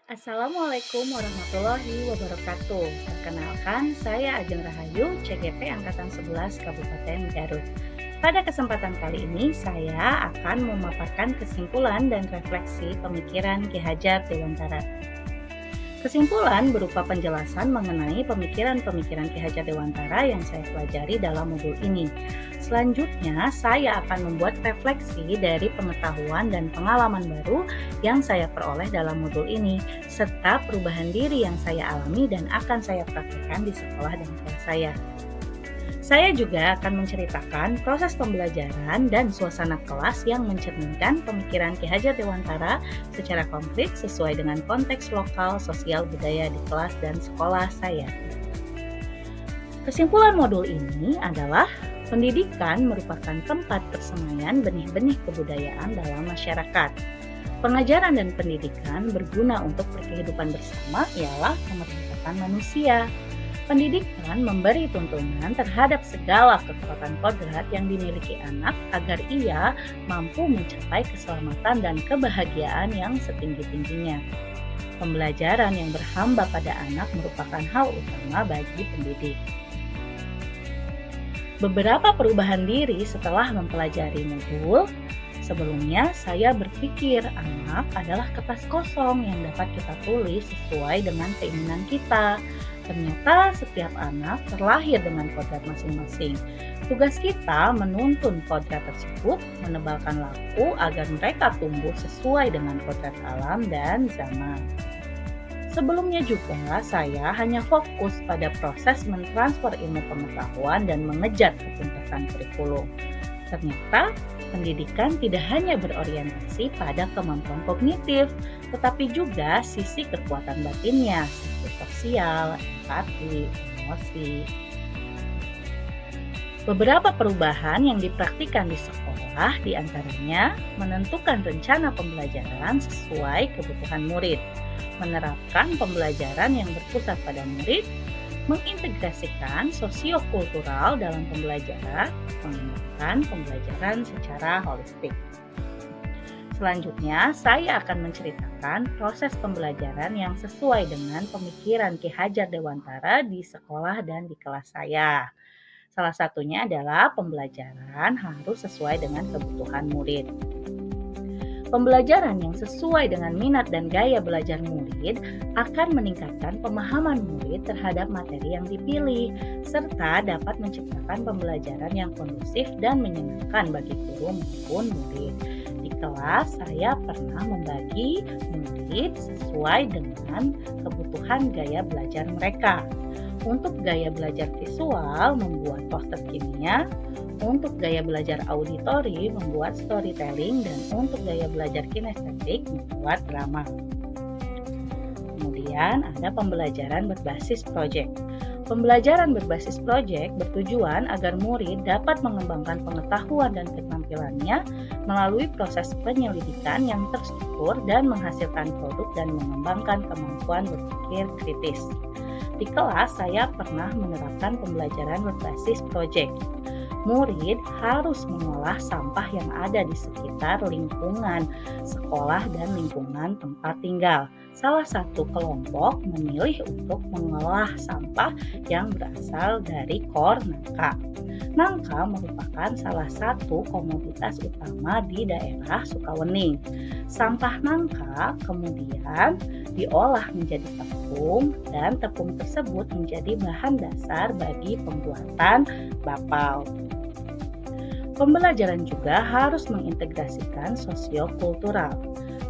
Assalamualaikum warahmatullahi wabarakatuh. Perkenalkan, saya Ajeng Rahayu, CGP Angkatan 11 Kabupaten Garut. Pada kesempatan kali ini, saya akan memaparkan kesimpulan dan refleksi pemikiran Ki Hajar Dewantara. Kesimpulan berupa penjelasan mengenai pemikiran-pemikiran Ki Hajar Dewantara yang saya pelajari dalam modul ini. Selanjutnya, saya akan membuat refleksi dari pengetahuan dan pengalaman baru yang saya peroleh dalam modul ini, serta perubahan diri yang saya alami dan akan saya praktekkan di sekolah dan kelas saya. Saya juga akan menceritakan proses pembelajaran dan suasana kelas yang mencerminkan pemikiran Ki Hajar Dewantara secara konkret sesuai dengan konteks lokal, sosial, budaya di kelas dan sekolah saya. Kesimpulan modul ini adalah pendidikan merupakan tempat persemaian benih-benih kebudayaan dalam masyarakat. Pengajaran dan pendidikan berguna untuk kehidupan bersama ialah kemerdekaan manusia. Pendidikan memberi tuntunan terhadap segala kekuatan kodrat yang dimiliki anak agar ia mampu mencapai keselamatan dan kebahagiaan yang setinggi-tingginya. Pembelajaran yang berhamba pada anak merupakan hal utama bagi pendidik. Beberapa perubahan diri setelah mempelajari modul. Sebelumnya, saya berpikir anak adalah kertas kosong yang dapat kita tulis sesuai dengan keinginan kita. Ternyata setiap anak terlahir dengan kodrat masing-masing. Tugas kita menuntun kodrat tersebut, menebalkan laku agar mereka tumbuh sesuai dengan kodrat alam dan zaman. Sebelumnya juga, saya hanya fokus pada proses mentransfer ilmu pengetahuan dan mengejar ketuntasan kurikulum. Ternyata, pendidikan tidak hanya berorientasi pada kemampuan kognitif, tetapi juga sisi kekuatan batinnya, seperti sosial, empati, emosi. Beberapa perubahan yang dipraktikkan di sekolah diantaranya menentukan rencana pembelajaran sesuai kebutuhan murid, menerapkan pembelajaran yang berpusat pada murid, mengintegrasikan sosiokultural dalam pembelajaran, mengembangkan pembelajaran secara holistik. Selanjutnya, saya akan menceritakan proses pembelajaran yang sesuai dengan pemikiran Ki Hajar Dewantara di sekolah dan di kelas saya. Salah satunya adalah pembelajaran harus sesuai dengan kebutuhan murid. Pembelajaran yang sesuai dengan minat dan gaya belajar murid akan meningkatkan pemahaman murid terhadap materi yang dipilih, serta dapat menciptakan pembelajaran yang kondusif dan menyenangkan bagi guru maupun murid. Di kelas, saya pernah membagi murid sesuai dengan kebutuhan gaya belajar mereka. Untuk gaya belajar visual, membuat poster kimia. Untuk gaya belajar auditori, membuat storytelling. Dan untuk gaya belajar kinestetik, membuat drama. Kemudian ada pembelajaran berbasis proyek. Pembelajaran berbasis proyek bertujuan agar murid dapat mengembangkan pengetahuan dan keterampilannya melalui proses penyelidikan yang terstruktur dan menghasilkan produk dan mengembangkan kemampuan berpikir kritis. Di kelas, saya pernah menerapkan pembelajaran berbasis proyek. Murid harus mengolah sampah yang ada di sekitar lingkungan sekolah dan lingkungan tempat tinggal. Salah satu kelompok memilih untuk mengolah sampah yang berasal dari kor nangka. Nangka merupakan salah satu komoditas utama di daerah Sukawening. Sampah nangka kemudian diolah menjadi tepung dan tepung tersebut menjadi bahan dasar bagi pembuatan bapau. Pembelajaran juga harus mengintegrasikan sosiokultural.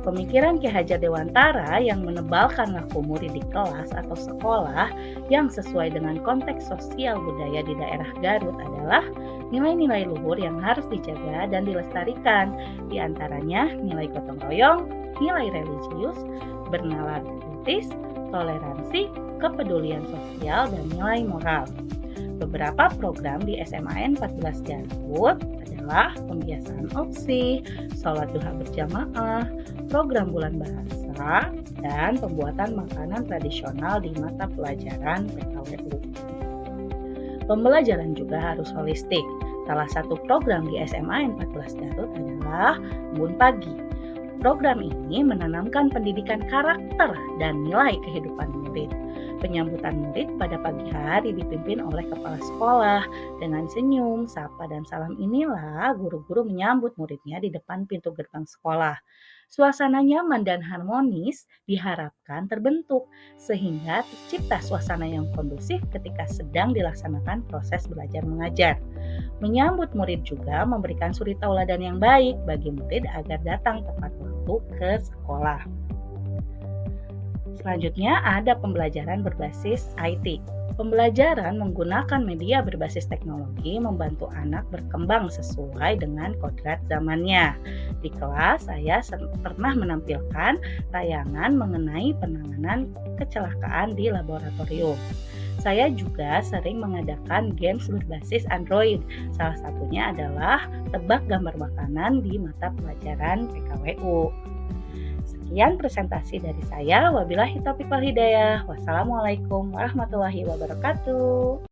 Pemikiran Ki Hajar Dewantara yang menebalkan laku murid di kelas atau sekolah yang sesuai dengan konteks sosial budaya di daerah Garut adalah nilai-nilai luhur yang harus dijaga dan dilestarikan, di antaranya nilai gotong royong, nilai religius, bernalar kritis, toleransi, kepedulian sosial, dan nilai moral. Beberapa program di SMAN 14 Garut adalah pembiasaan opsi, sholat duha berjamaah, program bulan bahasa, dan pembuatan makanan tradisional di mata pelajaran PKWU. Pembelajaran juga harus holistik. Salah satu program di SMAN 14 Garut adalah Embun Pagi. Program ini menanamkan pendidikan karakter dan nilai kehidupan murid. Penyambutan murid pada pagi hari dipimpin oleh kepala sekolah. Dengan senyum, sapa, dan salam inilah guru-guru menyambut muridnya di depan pintu gerbang sekolah. Suasana nyaman dan harmonis diharapkan terbentuk sehingga tercipta suasana yang kondusif ketika sedang dilaksanakan proses belajar mengajar. Menyambut murid juga memberikan suri tauladan yang baik bagi murid agar datang tepat waktu ke sekolah. Selanjutnya ada pembelajaran berbasis IT. Pembelajaran menggunakan media berbasis teknologi membantu anak berkembang sesuai dengan kodrat zamannya. Di kelas, saya pernah menampilkan tayangan mengenai penanganan kecelakaan di laboratorium. Saya juga sering mengadakan games berbasis Android. Salah satunya adalah tebak gambar makanan di mata pelajaran PKWU. Sekian presentasi dari saya. Wabillahi taufiq wal hidayah. Wassalamualaikum warahmatullahi wabarakatuh.